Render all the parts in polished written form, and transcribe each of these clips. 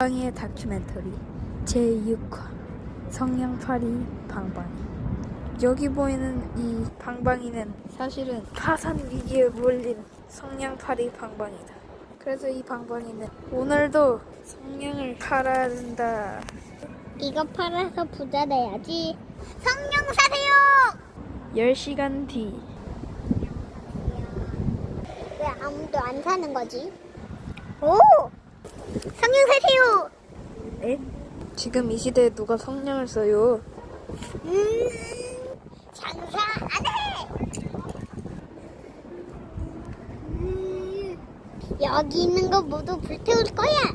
방방이의 다큐멘터리 제6화 성냥팔이 방방이. 여기 보이는 이 방방이는 사실은 파산 위기에 몰린 성냥팔이 방방이다. 그래서 이 방방이는 오늘도 성냥을 팔아야 된다. 이거 팔아서 부자 돼야지. 성냥 사세요. 10시간 뒤. 왜 아무도 안 사는 거지? 오! 성냥 사세요. 에? 지금 이 시대에 누가 성냥을 써요? 장사 안 해. 여기 있는 거 모두 불태울 거야.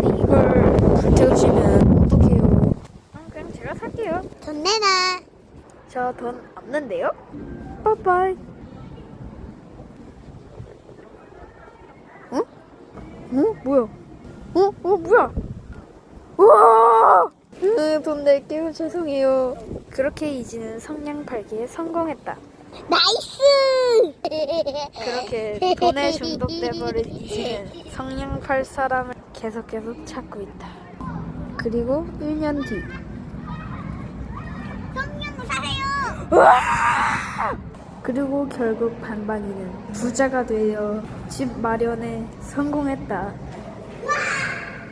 이걸 불태우시면 어떡해요? 그냥 제가 살게요. 돈 내놔. 저 돈 없는데요? 빠빠이. 어? 뭐야? 뭐야? 우와! 돈 낼게요. 죄송해요. 그렇게 이지는 성냥 팔기에 성공했다. 나이스. 그렇게 돈에 중독돼버린 이지는 성냥 팔 사람을 계속 찾고 있다. 그리고 1년 뒤. 성냥 사세요. 그리고 결국 방방이는 부자가 되어 집 마련에 성공했다.